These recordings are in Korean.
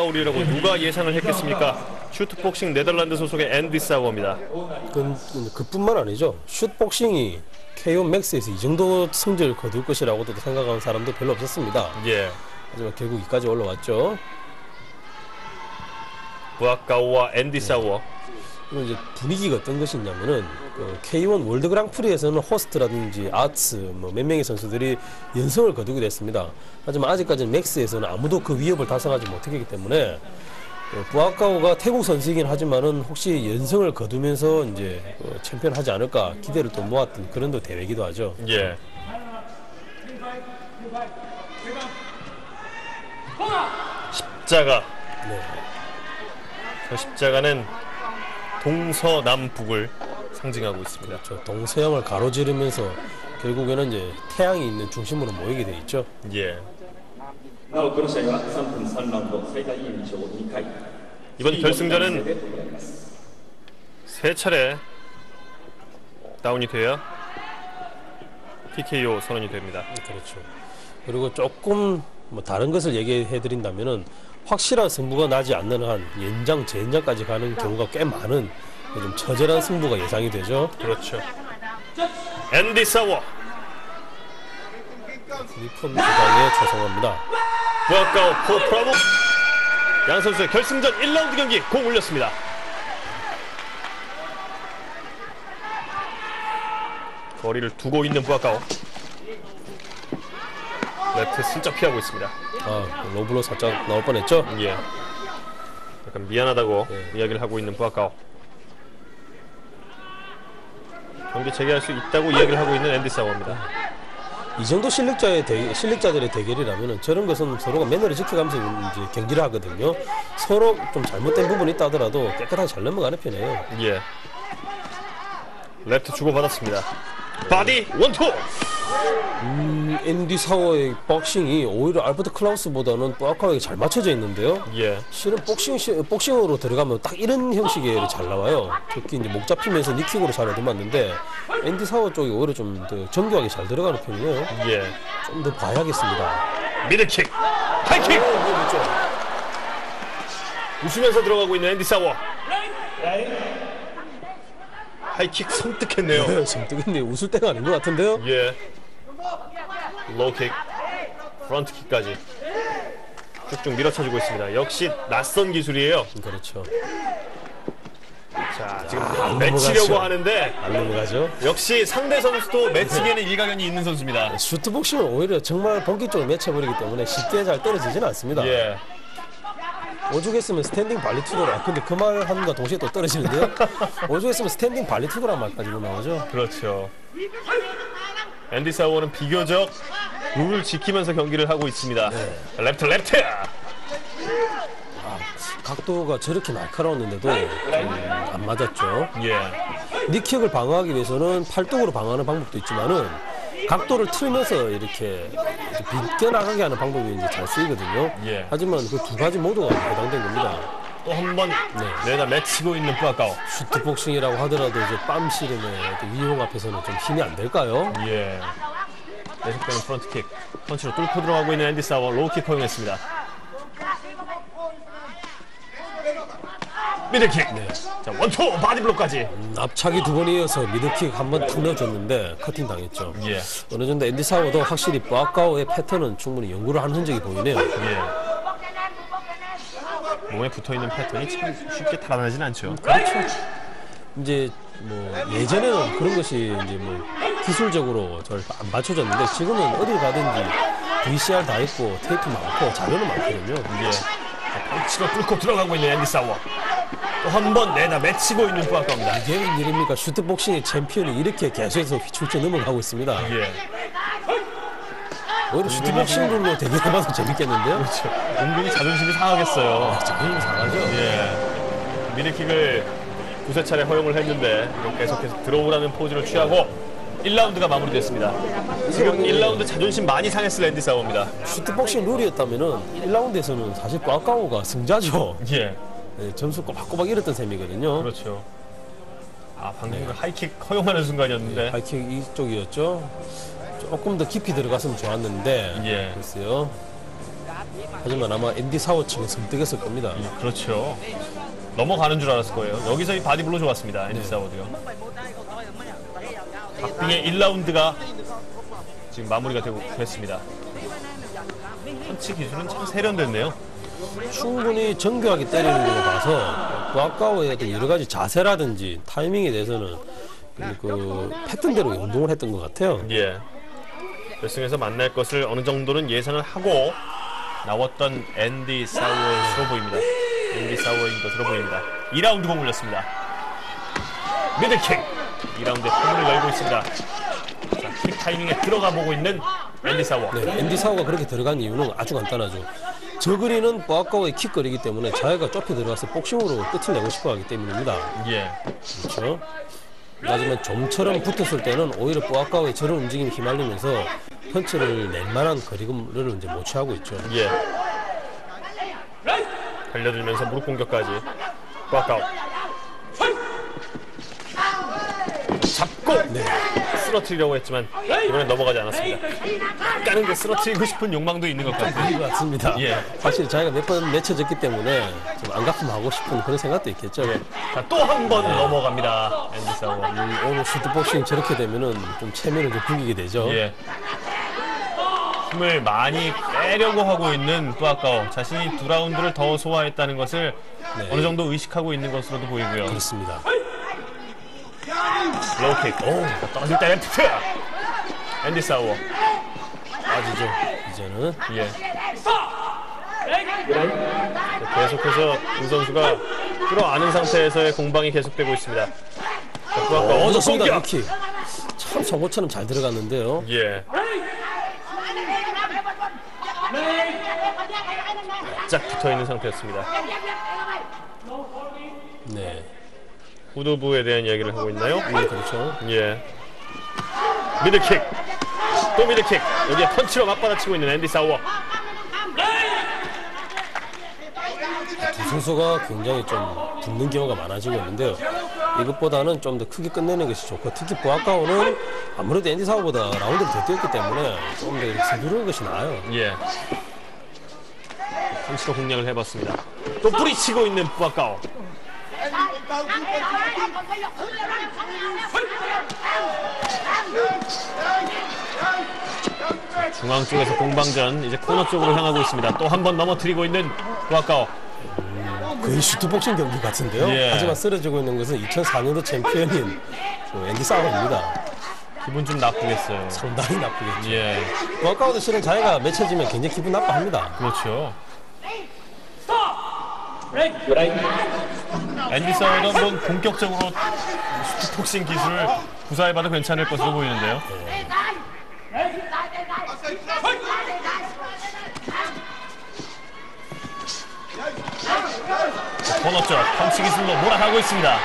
나오리라고 누가 예상을 했겠습니까? 슈트복싱 네덜란드 소속의 앤디 사워입니다. 그뿐만 아니죠. 슛복싱이 KO 맥스에서 이 정도 성적을 거둘 것이라고도 생각하는 사람도 별로 없었습니다. 예. 하지만 결국 이까지 올라왔죠. 부아카오와 앤디 사워. 그리고 이제 분위기가 어떤 것이냐면은 K1 월드 그랑프리에서는 호스트라든지 아츠 몇 명의 선수들이 연승을 거두게 됐습니다. 하지만 아직까지는 맥스에서는 아무도 그 위협을 달성하지 못했기 때문에 부아카오가 태국 선수이긴 하지만은 혹시 연승을 거두면서 이제 챔피언 하지 않을까 기대를 또 모았던 그런 또 대회이기도 하죠. 예. 십자가. 네. 저 십자가는 동서남북을 상징하고 있습니다. 그렇죠. 동서양을 가로지르면서 결국에는 이제 태양이 있는 중심으로 모이게 돼 있죠. 예. 이번 결승전은 세 차례 다운이 돼야 TKO 선언이 됩니다. 그렇죠. 그리고 조금 뭐 다른 것을 얘기해 드린다면은 확실한 승부가 나지 않는 한 연장, 재연장까지 가는 경우가 꽤 많은 좀 처절한 승부가 예상이 되죠. 그렇죠. 앤디 사워. 리폼 주장에 초청합니다. 부아카오 포프라보. 양 선수의 결승전 1라운드 경기 공 올렸습니다. 거리를 두고 있는 부아카오. 레프트 슬쩍 피하고 있습니다. 로블로 살짝 나올 뻔했죠? 예. 약간 미안하다고 이야기를 하고 있는 부아카오. 경기 재개할 수 있다고 이야기를 하고 있는 앤디 사워입니다. 이 정도 실력자들의 대결이라면 저런 것은 서로가 매너를 지켜가면서 이제 경기를 하거든요. 서로 좀 잘못된 부분이 있다 하더라도 깨끗하게 잘 넘어가는 편이에요. 예. 레프트 주고받았습니다. 바디 원투. 앤디 사워의 복싱이 오히려 알버트 클라우스보다는 부아카오에게 잘 맞춰져 있는데요. 예. 실은 복싱으로 들어가면 딱 이런 형식이 잘 나와요. 특히 이제 목 잡히면서 니킥으로 잘 얻어맞는데 앤디 사워 쪽이 오히려 좀 더 정교하게 잘 들어가는 편이에요. 예. 좀 더 봐야겠습니다. 미드킥, 하이킥. 웃으면서 들어가고 있는 앤디 사워. 하이킥 섬뜩했네요. 섬뜩했네. 웃을 때가 아닌 것 같은데요. 예. 로우킥, 프런트킥까지 쭉쭉 밀어쳐주고 있습니다. 역시 낯선 기술이에요. 그렇죠. 자, 지금 맺히려고 하는데 안 넘어가죠. 역시 상대 선수도 맺히기에는 일가견이 있는 선수입니다. 슈트복싱은 오히려 정말 본격적으로 맺혀버리기 때문에 쉽게 잘 떨어지지는 않습니다. 예. 오죽했으면 스탠딩 발리투더라. 근데 그 말 하는가 동시에 또 떨어지는데요. 오죽했으면 스탠딩 발리투더란 말까지도 나오죠. 그렇죠. 앤디 사워는 비교적 룰을 지키면서 경기를 하고 있습니다. 네. 레프트. 각도가 저렇게 날카로웠는데도 안 맞았죠. 예. 니킥을 방어하기 위해서는 팔뚝으로 방어하는 방법도 있지만은 각도를 틀면서 이렇게 비껴나가게 하는 방법이 이제 잘 쓰이거든요. 예. 하지만 그 두 가지 모두가 해당된 겁니다. 또 한 번 내다 맺히고 있는 부아카오. 슈트복싱이라고 하더라도 이제 빰 씨름의 위용 앞에서는 좀 힘이 안 될까요? 예. 계속되는 프런트킥. 펀치로 뚫고 들어가고 있는 앤디 사워. 로우킥 허용했습니다. 미드킥. 자, 원투 바디블록까지. 앞차기 두 번 이어서 미드킥 한 번 탁 넣어줬는데 커팅 당했죠. 예. 어느 정도 앤디 사워도 확실히 부아카오의 패턴은 충분히 연구를 하는 흔적이 보이네요. 예. 몸에 붙어있는 패턴이 참 쉽게 달아나진 않죠. 그렇죠. 이제 뭐 예전에는 그런 것이 이제 뭐 기술적으로 잘 안 맞춰졌는데 지금은 어딜 가든지 VCR 다 있고 테이프 많고 자료는 많거든요. 예. 펀치로 뚫고 들어가고 있는 앤디 사워. 또 한 번 내다 맺히고 있는 부아카오입니다. 이게 웬일입니까? 슈트복싱의 챔피언이 이렇게 계속해서 휘출쳐 넘어가고 있습니다. 예. 오히려 슈트복싱으로 대결해봐도 재밌겠는데요? 그렇죠. 은근히 자존심이 상하겠어요. 자존심 상하죠? 예. 미드킥을 두세 차례 허용을 했는데 계속해서 들어오라는 포즈를 취하고 1라운드가 마무리됐습니다. 지금 1라운드 자존심 많이 상했을 앤디 사워입니다. 슈트복싱 룰이었다면은 1라운드에서는 사실 부아카오가 승자죠. 예. 네, 점수 꼬박꼬박 잃었던 셈이거든요. 그렇죠. 방금 그 하이킥 허용하는 순간이었는데. 하이킥 이쪽이었죠. 조금 더 깊이 들어갔으면 좋았는데 예. 글쎄요. 하지만 아마 앤디 사워 측은 섬뜩했을 겁니다. 그렇죠. 넘어가는 줄 알았을 거예요. 여기서 이 바디블로 좋았습니다. 앤디 사워도요. 박빙의 1라운드가 지금 마무리가 됐습니다. 펀치 기술은 참 세련됐네요. 충분히 정교하게 때리는 걸 봐서 부아카오의 어떤 여러 가지 자세라든지 타이밍에 대해서는 그 패턴대로 운동을 했던 것 같아요. 예. 결승에서 만날 것을 어느 정도는 예상을 하고 나왔던 앤디 사워의 것으로 보입니다. 앤디 사워인 것으로 보입니다. 2라운드 공 올렸습니다. 미들킥! 2라운드에 판을 열고 있습니다. 자, 킥 타이밍에 들어가 보고 있는 앤디 사워. 네, 앤디 사워가 그렇게 들어간 이유는 아주 간단하죠. 저거리는 부아카오의 킥거리이기 때문에 자기가 좁혀 들어가서 복싱으로 끝을 내고 싶어 하기 때문입니다. 예. 그렇죠? 하지만 좀처럼 붙었을 때는 오히려 부아카오의 저런 움직임이 휘말리면서 펀치를 낼 만한 거리를 이제 못 취하고 있죠. 예. 달려들면서 무릎 공격까지. 부아카오. 잡고 네. 쓰러뜨리려고 했지만 이번엔 넘어가지 않았습니다. 약간은 그 쓰러뜨리고 싶은 욕망도 있는 것 같아요. 그런 것 같습니다. 예. 사실 자기가 몇 번 맺혀졌기 때문에 좀 안갚음하고 싶은 그런 생각도 있겠죠. 자, 또 한 번 넘어갑니다. 앤디 사워. 오늘 슈트복싱 저렇게 되면은 좀 체면을 좀 구기게 되죠. 예. 힘을 많이 빼려고 하고 있는 부아카오. 자신이 2라운드를 더 소화했다는 것을 네. 어느 정도 의식하고 있는 것으로도 보이고요. 그렇습니다. 로우킥. 오, 떨어질 때 레프트. 앤디 사워. 빠지죠. 이제는. 예. 계속해서 두 선수가 끌어안은 상태에서의 공방이 계속되고 있습니다. 부아카오 좋습니다. 공격. 루킥. 참 송곳처럼 잘 들어갔는데요. 예. 쫙 붙어있는 상태였습니다. 네. 후두부에 대한 이야기를 하고 있나요? 그렇죠. 예. 미들킥. 또 미들킥. 여기에 펀치로 맞받아치고 있는 앤디 사워. 두 선수가 굉장히 좀 붙는 경우가 많아지고 있는데요. 이것보다는 좀 더 크게 끝내는 것이 좋고, 특히 부아카오는 아무래도 앤디 사워보다 라운드를 더 뛰었기 때문에 좀 더 이렇게 서두르는 것이 나아요. 예. 펀치로 공략을 해봤습니다. 또 뿌리치고 있는 부아카오. 중앙 쪽에서 공방전, 이제 코너 쪽으로 향하고 있습니다. 또 한 번 넘어뜨리고 있는 부아카오. 거의 슈트복싱 경기 같은데요. 예. 하지만 쓰러지고 있는 것은 2004년도 챔피언인 앤디 사워입니다. 기분 좀 나쁘겠어요. 상당히 나쁘겠죠. 예. 부아카오도 실은 자기가 맺혀지면 굉장히 기분 나빠합니다. 그렇죠. 앤디 사워도 한번 본격적으로 슈트복싱 기술을 구사해봐도 괜찮을 것으로 보이는데요. 코너 쪽 펀치 기술로 몰아가고 있습니다.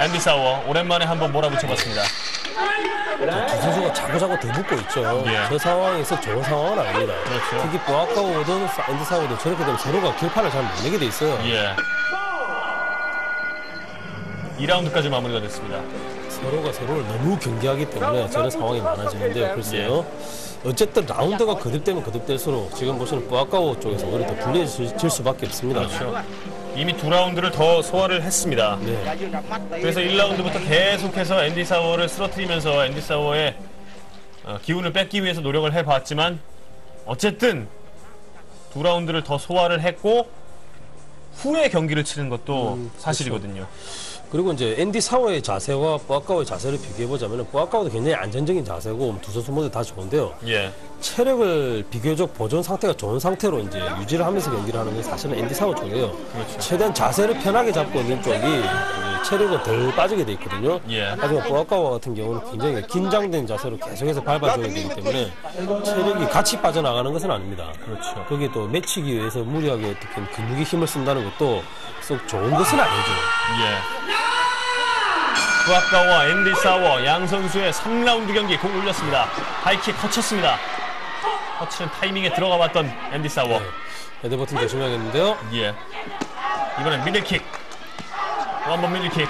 앤디 사워 오랜만에 한번 몰아붙여봤습니다. 두 선수가 자꾸자꾸 더 붙고 있죠. 예. 저 상황에서 좋은 상황은 아닙니다. 그렇죠. 특히 부아카오든 앤디 사워든 저렇게 되면 서로가 결판을 잘 못 내게 돼 있어요. 예. 2라운드까지 마무리가 됐습니다. 서로가 서로를 너무 경계하기 때문에 저런 상황이 많아지는데요. 글쎄요. 어쨌든 라운드가 거듭되면 거듭될수록 지금 보시는 부아카오 쪽에서 오히려 더 불리해질 수밖에 없습니다. 그렇죠. 이미 2라운드를 더 소화를 했습니다. 네. 그래서 1라운드부터 계속해서 앤디 사워를 쓰러뜨리면서 앤디 사워의 기운을 뺏기 위해서 노력을 해봤지만 어쨌든 2라운드를 더 소화를 했고 후에 경기를 치는 것도 사실이거든요. 그리고 이제 앤디 사워의 자세와 부아카오의 자세를 비교해보자면 부아카오도 굉장히 안정적인 자세고 두 선수 모두 다 좋은데요. 예. 체력을 비교적 보존 상태가 좋은 상태로 이제 유지를 하면서 경기를 하는 게 사실은 앤디 사워 쪽이에요. 그렇죠. 최대한 자세를 편하게 잡고 있는 쪽이 이제 체력은 덜 빠지게 돼 있거든요. 예. 하지만 부아카와 같은 경우는 굉장히 긴장된 자세로 계속해서 밟아줘야 되기 때문에 체력이 같이 빠져나가는 것은 아닙니다. 그렇죠. 거기에 또 맺히기 위해서 무리하게 어떻게 근육에 힘을 쓴다는 것도 썩 좋은 것은 아니죠. 예. 부아카오와 앤디 사워 양 선수의 3라운드 경기 공 올렸습니다. 하이킥 거쳤습니다. 거치는 타이밍에 들어가 봤던 앤디 사워. 헤드버튼 조심해야겠는데요. 예. 이번엔 미들킥. 또 한 번 미들킥.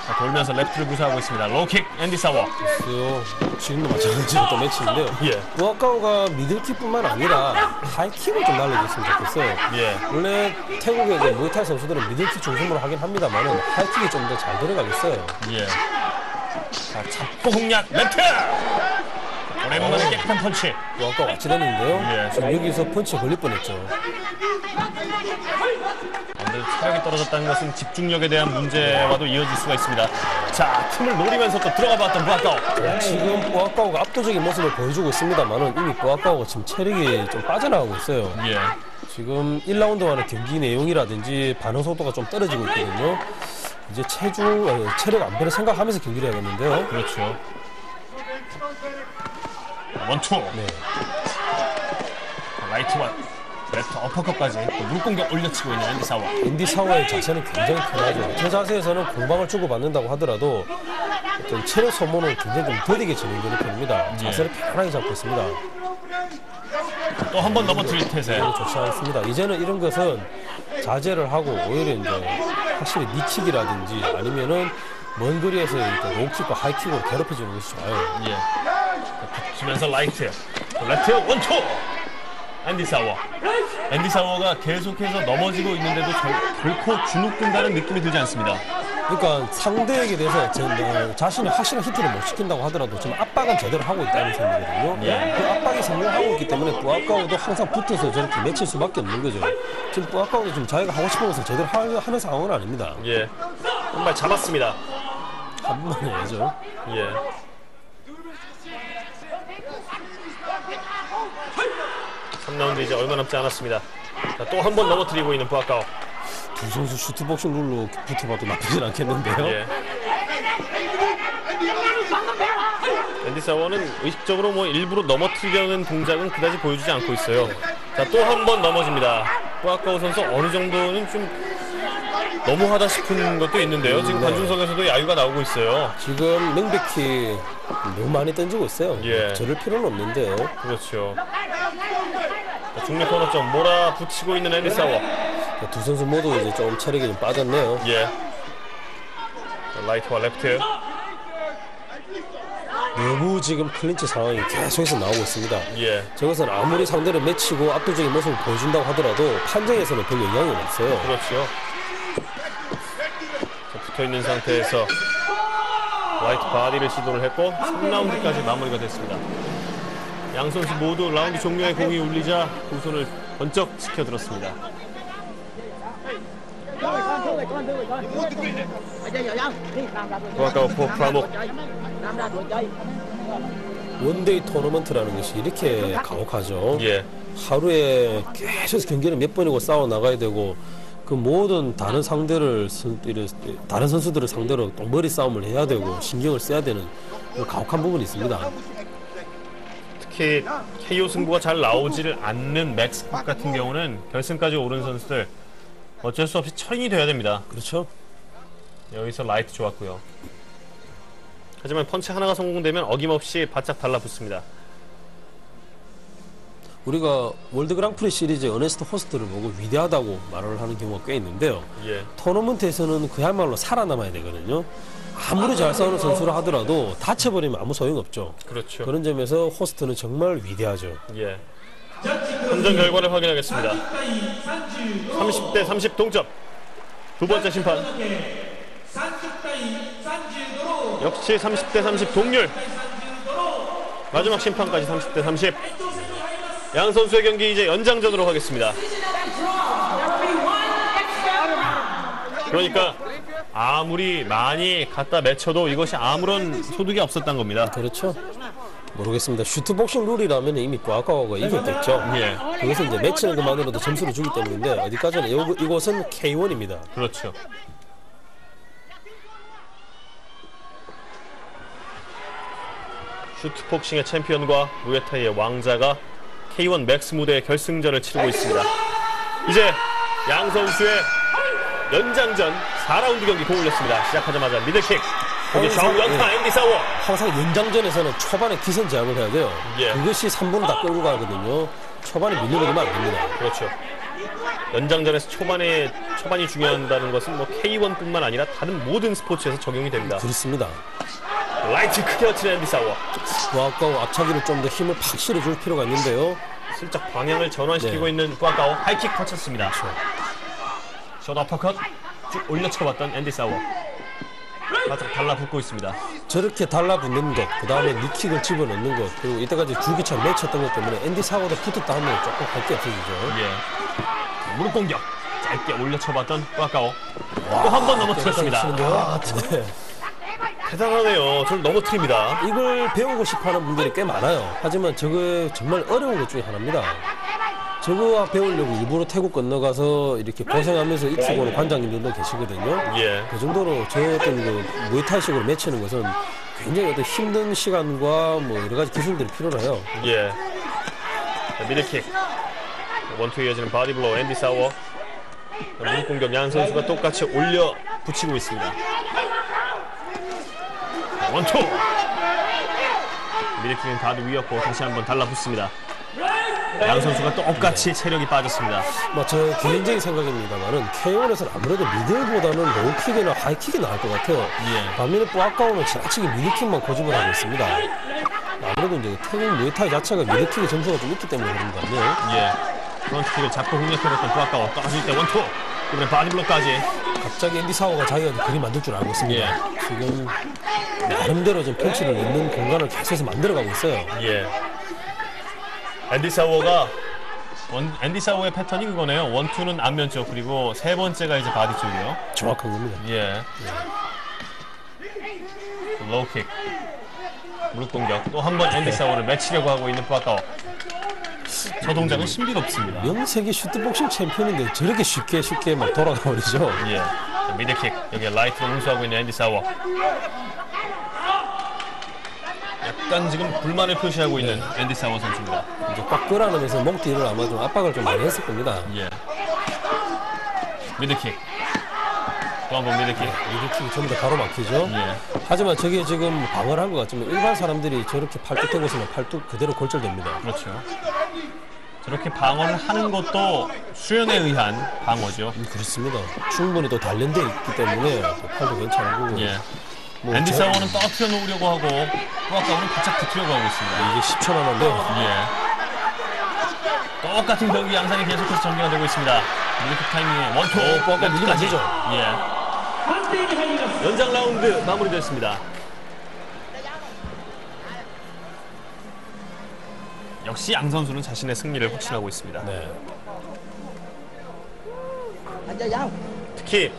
자, 돌면서 레프트를 구사하고 있습니다. 로우킥 앤디 사워. 글쎄요. 지금도 마찬가지로 또 매치인데요. 예. 부아카오가 미들킥뿐만 아니라 하이킥을 좀 날려줬으면 좋겠어요. 예. 원래 태국의 그 무에타이 선수들은 미들킥 중심으로 하긴 합니다만은 하이킥이 좀 더 잘 들어가겠어요. 예. 자, 잡고 공략 멘트. 오랜만에 깨끗한 펀치. 부아카오 같이 됐는데요. 예. 지금 여기서 펀치 걸릴 뻔했죠. 아무래도 체력이 떨어졌다는 것은 집중력에 대한 문제와도 이어질 수가 있습니다. 자, 틈을 노리면서 또 들어가 봤던 부아카오. 지금 부아카오가 압도적인 모습을 보여주고 있습니다만은 이미 부아카오가 지금 체력이 좀 빠져나가고 있어요. 예. 지금 1라운드와는 경기 내용이라든지 반응 속도가 좀 떨어지고 있거든요. 이제 체력 안배를 생각하면서 경기를 해야겠는데요. 그렇죠. 원투. 네. 라이트와 레프트 어퍼컷까지 물공격 올려치고 있는 앤디 사워. 앤디 사워의 자세는 굉장히 편하죠. 저 자세에서는 공방을 주고받는다고 하더라도 어떤 체력 소모는 굉장히 좀 더디게 진행되는 편입니다. 자세를 편하게 잡고 있습니다. 또 한 번 넘어뜨릴 태세. 좋지 않습니다. 이제는 이런 것은 자제를 하고 오히려 이제 확실히 니킥이라든지 아니면은 먼 거리에서 로우킥과 하이킥으로 괴롭혀주는 것이 좋아요. 예. 붙이면서 라이트. 레프트 원투. 앤디 사워. 앤디 사워가 계속해서 넘어지고 있는데도 결코 주눅든다는 느낌이 들지 않습니다. 그러니까 상대에게 대해서 자신이 확실한 히트를 못 시킨다고 하더라도 지금 압박은 제대로 하고 있다는 생각이거든요. 예. 그 압박이 성공하고 있기 때문에 부아카오도 항상 붙어서 저렇게 맺힐 수밖에 없는 거죠. 지금 부아카오도 지금 자기가 하고 싶은 것을 제대로 하는 상황은 아닙니다. 예. 한 발 잡았습니다. 한 번만 해야죠. 예. 라운드 이제 얼마 남지 않았습니다. 또 한 번 넘어뜨리고 있는 부아카오. 두 선수 슈트복싱 룰로 붙어봐도 나쁘진 않겠는데요. 예. 앤디 사워는 의식적으로 뭐 일부러 넘어뜨리려는 동작은 그다지 보여주지 않고 있어요. 자, 또 한 번 넘어집니다. 부아카오 선수 어느 정도는 좀 너무하다 싶은 것도 있는데요. 지금 관중석에서도 야유가 나오고 있어요. 지금 명백히 너무 많이 던지고 있어요. 예. 저럴 필요는 없는데요. 그렇죠. 중립 코너점 몰아붙이고 있는 앤디 사워. 두 선수 모두 이제 좀 체력이 좀 빠졌네요. 예. 라이트와 레프트. 너무 지금 클린치 상황이 계속해서 나오고 있습니다. 예. 저것은 아무리 상대를 맺히고 압도적인 모습을 보여준다고 하더라도 판정에서는 별 영향이 없어요. 그렇죠. 자, 붙어있는 상태에서 라이트 바디를 시도를 했고 3라운드까지 마무리가 됐습니다. 양 선수 모두 라운드 종료에 공이 울리자 두 손을 번쩍 지켜들었습니다. 부아카오 프라목. 원데이 토너먼트라는 것이 이렇게 가혹하죠. 예. 하루에 계속 경기를 몇 번이고 싸워 나가야 되고 그 모든 다른 다른 선수들을 상대로 똥머리 싸움을 해야 되고 신경을 써야 되는 가혹한 부분이 있습니다. 특히 KO 승부가 잘 나오지를 않는 맥스컵 같은 경우는 결승까지 오른 선수들 어쩔 수 없이 처리이 돼야 됩니다. 그렇죠. 여기서 라이트 좋았고요. 하지만 펀치 하나가 성공되면 어김없이 바짝 달라붙습니다. 우리가 월드 그랑프리 시리즈 어네스트 호스트를 보고 위대하다고 말을 하는 경우가 꽤 있는데요. 예. 토너먼트에서는 그야말로 살아남아야 되거든요. 아무리 잘 싸우는 선수라 하더라도 다쳐버리면 아무 소용없죠. 그렇죠. 그런 점에서 호스트는 정말 위대하죠. 예. 판정 결과를 확인하겠습니다. 30대 30 동점. 두 번째 심판. 역시 30대 30 동률. 마지막 심판까지 30대 30. 양 선수의 경기 이제 연장전으로 가겠습니다. 그러니까 아무리 많이 갖다 맺혀도 이것이 아무런 소득이 없었던 겁니다. 그렇죠. 모르겠습니다. 슈트복싱 룰이라면 이미 부아카오가 이겼겠죠. 예. 그것은 이제 매치는 것만으로도 점수를 주기 때문인데 어디까지나 이곳은 K1입니다. 그렇죠. 슈트복싱의 챔피언과 무에타이의 왕자가 K1 맥스 무대의 결승전을 치르고 있습니다. 이제 양 선수의 연장전 4라운드 경기 공 올렸습니다. 시작하자마자 미들킥. 거기 좌우 연타 앤디 사워. 항상 연장전에서는 초반에 기선 제압을 해야 돼요. 예. 그것이 3분을 다 끌고 가거든요. 초반에 밀려버리면 안 됩니다. 그렇죠. 연장전에서 초반이 중요하다는 것은 뭐 K1뿐만 아니라 다른 모든 스포츠에서 적용이 됩니다. 그렇습니다. 라이트 크게 어치는 앤디 사워. 부아까오 앞차기로 좀 더 힘을 팍 실어줄 필요가 있는데요. 슬쩍 방향을 전환시키고 네. 있는 부아까오. 하이킥 터쳤습니다. 숏 어퍼컷 쭉 올려쳐봤던 앤디 사워. 바짝 달라붙고 있습니다. 저렇게 달라붙는 것, 그 다음에 니킥을 집어넣는 것, 그리고 이때까지 줄기차게 맺혔던 것 때문에 앤디 사워가 붙었다 하면 조금 갈 게 없어지죠. 예. 무릎 공격. 짧게 올려쳐봤던 부아까오. 또 한 번 넘어뜨렸습니다. 네. 대단하네요. 저를 넘어뜨립니다. 이걸 배우고 싶어하는 분들이 꽤 많아요. 하지만 저거 정말 어려운 것 중에 하나입니다. 저거 배우려고 일부러 태국 건너가서 이렇게 고생하면서 익히고 오는 관장님들도 계시거든요. 예. 그 정도로 저 어떤 그 무에타이식으로 맺히는 것은 굉장히 어떤 힘든 시간과 뭐 여러 가지 기술들이 필요해요. 예. 자, 미들킥. 원투에 이어지는 바디블로우 앤디 사워. 무릎 공격 양 선수가 똑같이 올려 붙이고 있습니다. 원투. 미들킥은 가드 위였고 다시 한번 달라붙습니다. 양 선수가 똑같이 체력이 빠졌습니다. 뭐 저 개인적인 생각입니다만은 K1에서는 아무래도 미들보다는 로우킥이나 하이킥이 나을 것 같아요. 예. 반면에 뿌아까오는 지나치게 미들킥만 고집을 하고 있습니다. 아무래도 이제 태국 무에타이 자체가 미들킥의 점수가 좀 있기 때문에 그런 것 같네요. 예. 프런트킥을 잡고 공략해봤던 부아까오. 떨어질 때 원투. 이번엔 바디블로우까지. 갑자기 앤디 사워가 자기가 그림 만들 줄 알고 있습니다. 예. 지금 나름대로 좀 펀치를 넣는 공간을 계속해서 만들어가고 있어요. 예. 앤디 사워의 패턴이 그거네요. 원투는 안면 쪽, 그리고 세 번째가 이제 바디 쪽이요. 정확한 겁니다. 예. 로우킥. 무릎 공격. 또 한 번 앤디 사워를 맺히려고 하고 있는 부아까오. 저 동작은 신비롭습니다. 명세계 슈트복싱 챔피언인데 저렇게 쉽게 막 돌아가 버리죠. 예. 자, 미들킥. 여기 라이트로 응수하고 있는 앤디 사워. 약간 지금 불만을 표시하고 있는 앤디 사워 선수입니다. 이제 꽉 끌어안으면서 목 뒤를 아마 좀 압박을 좀 많이 했을 겁니다. 예. 미들킥. 또 한 번 미들킥. 미들킥이 전부 다 가로막히죠. 예. 하지만 저게 지금 방어를 한 것 같지만 일반 사람들이 저렇게 팔뚝 대고 있으면 팔뚝 그대로 골절됩니다. 그렇죠. 저렇게 방어를 하는 것도 수련에 의한 방어죠. 그렇습니다. 충분히 또 단련돼 있기 때문에 또 팔도 괜찮고. 예. 뭐 앤디 사워는 떨어뜨려 놓으려고 하고 뿌아까오는 바짝 붙으려고 하고 있습니다. 이게 10초 남았는데요. 예. 똑같은 경기 양상이 계속해서 전개가 되고 있습니다. 미들킥 타이밍에 원투. 뿌아까오 밀리면 안 되죠. 예. 연장 라운드 마무리됐습니다. 역시 양 선수는 자신의 승리를 확신하고 있습니다. 네. 특히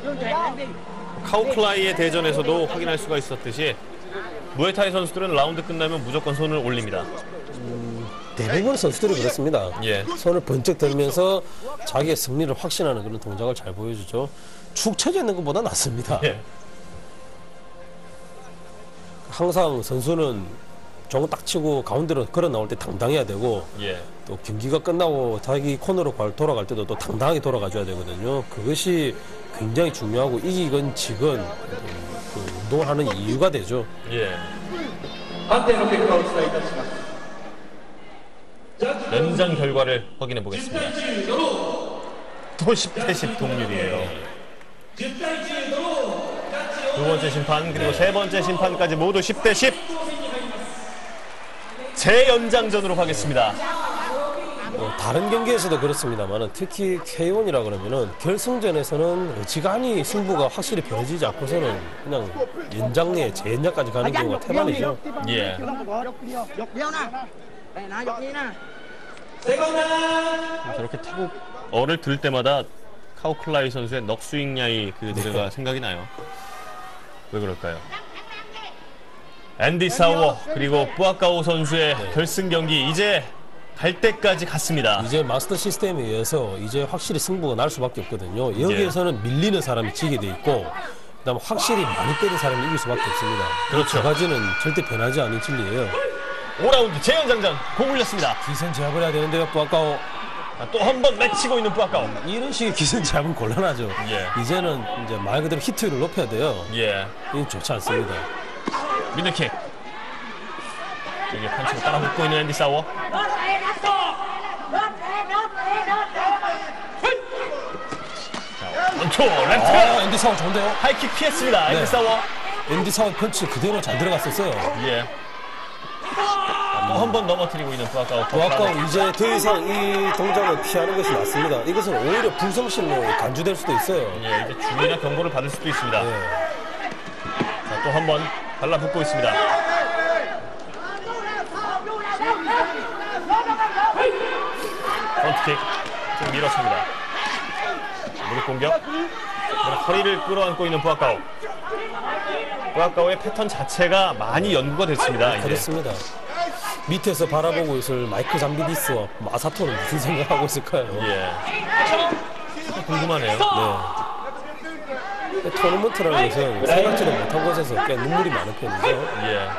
카오클라이의 대전에서도 확인할 수가 있었듯이 무에타이 선수들은 라운드 끝나면 무조건 손을 올립니다. 대부분 선수들이 그렇습니다. 예. 손을 번쩍 들면서 자기의 승리를 확신하는 그런 동작을 잘 보여주죠. 축 처져 있는 것보다 낫습니다. 예. 항상 선수는 정 딱 치고 가운데로 걸어 나올 때 당당해야 되고 예. 또 경기가 끝나고 자기 코너로 돌아갈 때도 또 당당하게 돌아가줘야 되거든요. 그것이 굉장히 중요하고 이기건 지건 그 운동을 하는 이유가 되죠. 예. 연장 결과를 확인해 보겠습니다. 또 10대 10 동률이에요. 두 번째 심판 그리고 세 번째 심판까지 모두 10대 10. 재연장전으로 가겠습니다. 다른 경기에서도 그렇습니다만 특히 K1이라 그러면은 결승전에서는 어지간히 승부가 확실히 벌어지지 않고서는 그냥 연장 내 재연장까지 가는 경우가 태반이죠. 예. 저렇게 태국어를 들을 때마다 카오클라이 선수의 넉스윙야이 그 노래가 생각이 나요. 왜 그럴까요? 앤디 사워 그리고 뿌아까오 선수의 결승 경기 이제 갈 때까지 갔습니다. 이제 마스터 시스템에 의해서 이제 확실히 승부가 날 수밖에 없거든요. 여기에서는 밀리는 사람이 지게 돼 있고 그다음 확실히 많이 때린 사람이 이길 수밖에 없습니다. 그렇죠. 두 가지는 절대 변하지 않은 진리예요. 5라운드 재연장전 공 올렸습니다. 기선제압을 해야 되는데요, 뿌아까오. 또 한 번 맺히고 있는 뿌아까오. 이런 식의 기선제압은 곤란하죠. 예. 이제는 이제 말 그대로 히트율을 높여야 돼요. 예. 이건 좋지 않습니다. 미들킥. 여기 판치로 따라붙고 있는 앤디 사워. 원투 랩트. 앤디 사워 좋은데요? 하이킥 피했습니다. 앤디 사워. 앤디 사워 펀치 그대로 잘 들어갔었어요. 예. 또 한 번 넘어뜨리고 있는 부하카오. 부하카오 이제 더 이상 이 동작을 피하는 것이 맞습니다. 이것은 오히려 불성실로 간주될 수도 있어요. 예, 이제 주의나 경고를 받을 수도 있습니다. 예. 자, 또 한 번 달라붙고 있습니다. 프론트킥 좀 밀어칩니다. 무릎 공격. 허리를 끌어안고 있는 부하카오. 부하카오의 패턴 자체가 많이 연구가 됐습니다. 이제. 그렇습니다. 밑에서 바라보고 있을 마이크 잠비디스와 마사토는 무슨 생각하고 있을까요? 예. 궁금하네요. 네. 토너먼트라는 것은 생각지도 못한 곳에서 꽤 눈물이 많은 편이죠. 예.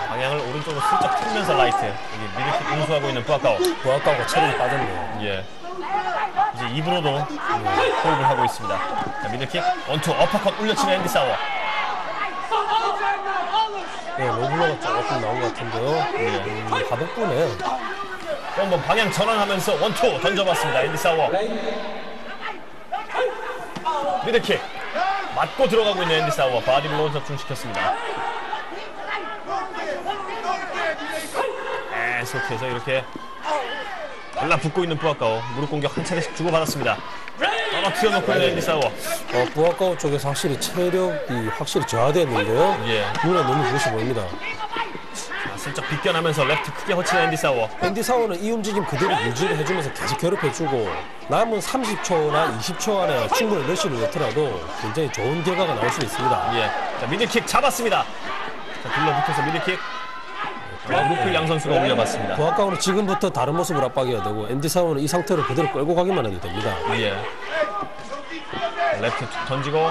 방향을 오른쪽으로 슬쩍 틀면서 라이트. 여기 미드킥 응수하고 있는 부하카오. 부하카오가 체력이 빠졌네요. 예. 이제 입으로도 호흡을 하고 있습니다. 자, 미드킥 원투 어퍼컷 올려치는 앤디 사워. 네, 로블러가 조금 나온 것 같은데요. 가볍구네요. 또 한 번 방향 전환하면서 원투 던져봤습니다. 앤디 사워. 미드킥 맞고 들어가고 있는 앤디 사워. 바디블로우 적중시켰습니다. 계속해서 이렇게 달라붙고 있는 부하카오. 무릎 공격 한 차례씩 주고받았습니다. 떨어뜨려 놓고 있는 앤디 사워. 부하카오 쪽에서 확실히 체력이 확실히 저하됐는데요. 예. 눈에 너무 그것이 보입니다. 자, 슬쩍 비껴나면서 레프트 크게 허치는 앤디 사워. 앤디 사워는 이 움직임 그대로 유지를 해주면서 계속 괴롭혀주고 남은 30초나 20초 안에 충분히 러시를 넣더라도 굉장히 좋은 결과가 나올 수 있습니다. 예. 자, 미들킥 잡았습니다. 자, 들러붙어서 미들킥. 무릎을 양 선수가 올려봤습니다. 부하카오는 지금부터 다른 모습을 압박해야 되고 앤디 사워는 이 상태로 그대로 끌고 가기만 해도 됩니다. 예. 레프트 던지고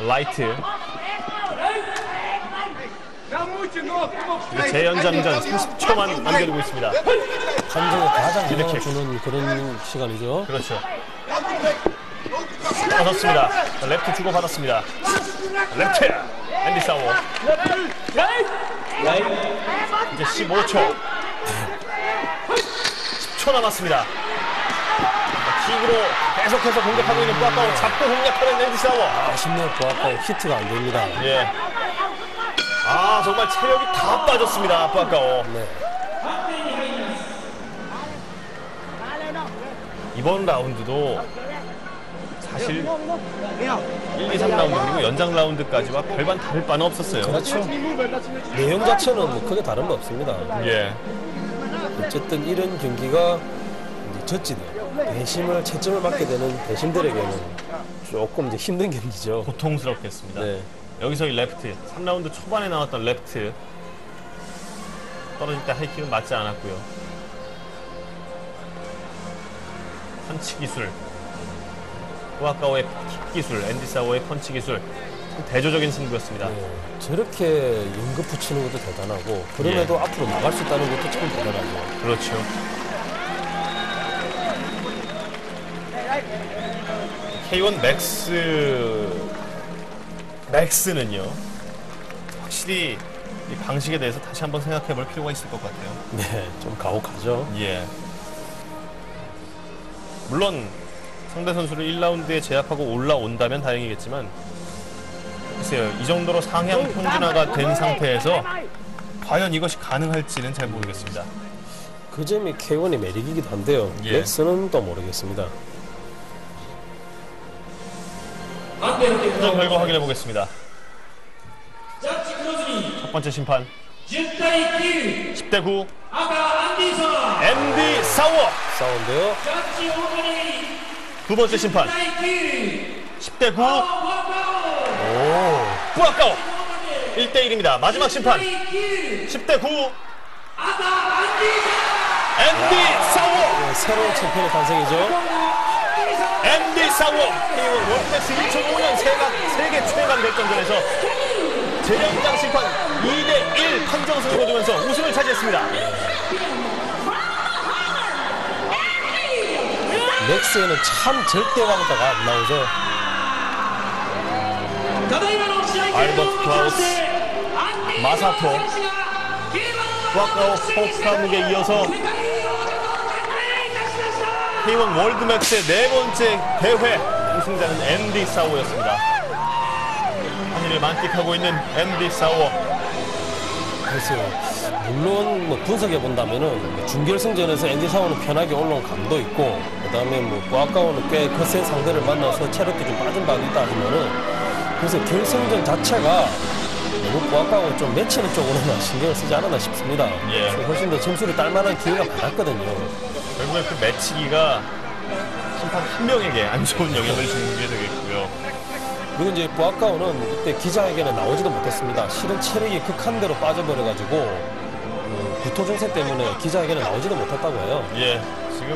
라이트. 재연장전 30초만 남겨두고 있습니다. 감정에 가장 영향을 이렇게. 주는 그런 시간이죠. 그렇죠. 떨어졌습니다. 레프트 주고받았습니다. 레프트 앤디 사워. 이제 15초. 10초 남았습니다. 킥으로 계속해서 공격하고 있는 부하카오. 잡고 공략하는 앤디 사워. 아쉽네요. 부하카오 히트가 안 됩니다. 예. 아, 정말 체력이 다 빠졌습니다. 부하카오. 네. 이번 라운드도 사실 1, 2, 3라운드 그리고 연장 라운드까지와 별반 다를 바는 없었어요. 그렇죠. 내용 자체는 뭐 크게 다른 거 없습니다. 예. 어쨌든 이런 경기가 이제 졌지도 배심을 채점을 맞게 되는 배심들에게는 조금 이제 힘든 경기죠. 고통스럽겠습니다. 네. 여기서 이 레프트 3라운드 초반에 나왔던 레프트 떨어질 때 하이킥은 맞지 않았고요. 펀치 기술, 부하카오의 킥 기술, 앤디 사워의 펀치 기술, 참 대조적인 승부였습니다. 네. 저렇게 연급 붙이는 것도 대단하고 그럼에도 앞으로 나갈 수 있다는 것도 참 대단하죠. 그렇죠. K1 맥스는요, 확실히 이 방식에 대해서 다시 한번 생각해 볼 필요가 있을 것 같아요. 네, 좀 가혹하죠. 예. 물론 상대 선수를 1라운드에 제압하고 올라온다면 다행이겠지만, 글쎄요, 이 정도로 상향 평준화가 된 상태에서 과연 이것이 가능할지는 잘 모르겠습니다. 그 점이 K1의 매력이기도 한데요. 예. 맥스는 또 모르겠습니다. 최종 결과 확인해 보겠습니다. 첫 번째 심판 10대 9 앤디 사워. 싸운데요. 두 번째 심판 10대 9 부하카오 1대 1입니다. 마지막 심판 10대 9 앤디 사워. 네, 새로운 챔피언의 탄생이죠. 앤디 사워 K1 월드맥스 2005년 세계 최강 결정전에서 재연장 심판 2대 1 판정승을 거두면서 우승을 차지했습니다. 맥스에는 참 절대감다가 안 나오죠. 알버트 클라우스, 마사토, 부하카오, 포카묵에 이어서 K1 월드맥스의 네 번째 대회 우승자는 앤디 사워였습니다. 한일을 만끽하고 있는 앤디 사워. 글쎄요. 물론 뭐 분석해 본다면은 준결승전에서 앤디 사워는 편하게 올라온 감도 있고, 그다음에 뭐 부아카오는 꽤 거센 상대를 만나서 체력도 좀 빠진 바가 있다 하지만은, 그래서 결승전 자체가 너무 부아카오가 좀 맺히는 쪽으로만 신경을 쓰지 않았나 싶습니다. 예. 훨씬 더 점수를 딸 만한 기회가 많았거든요. 결국에 그 매치기가 심판 한 명에게 안 좋은 영향을 주는 게 되겠고요. 그리고 이제 부아카오는 이때 기자회견에 나오지도 못했습니다. 실은 체력이 극한대로 빠져버려가지고 구토 증세 때문에 기자회견에 나오지도 못했다고 해요. 예. 지금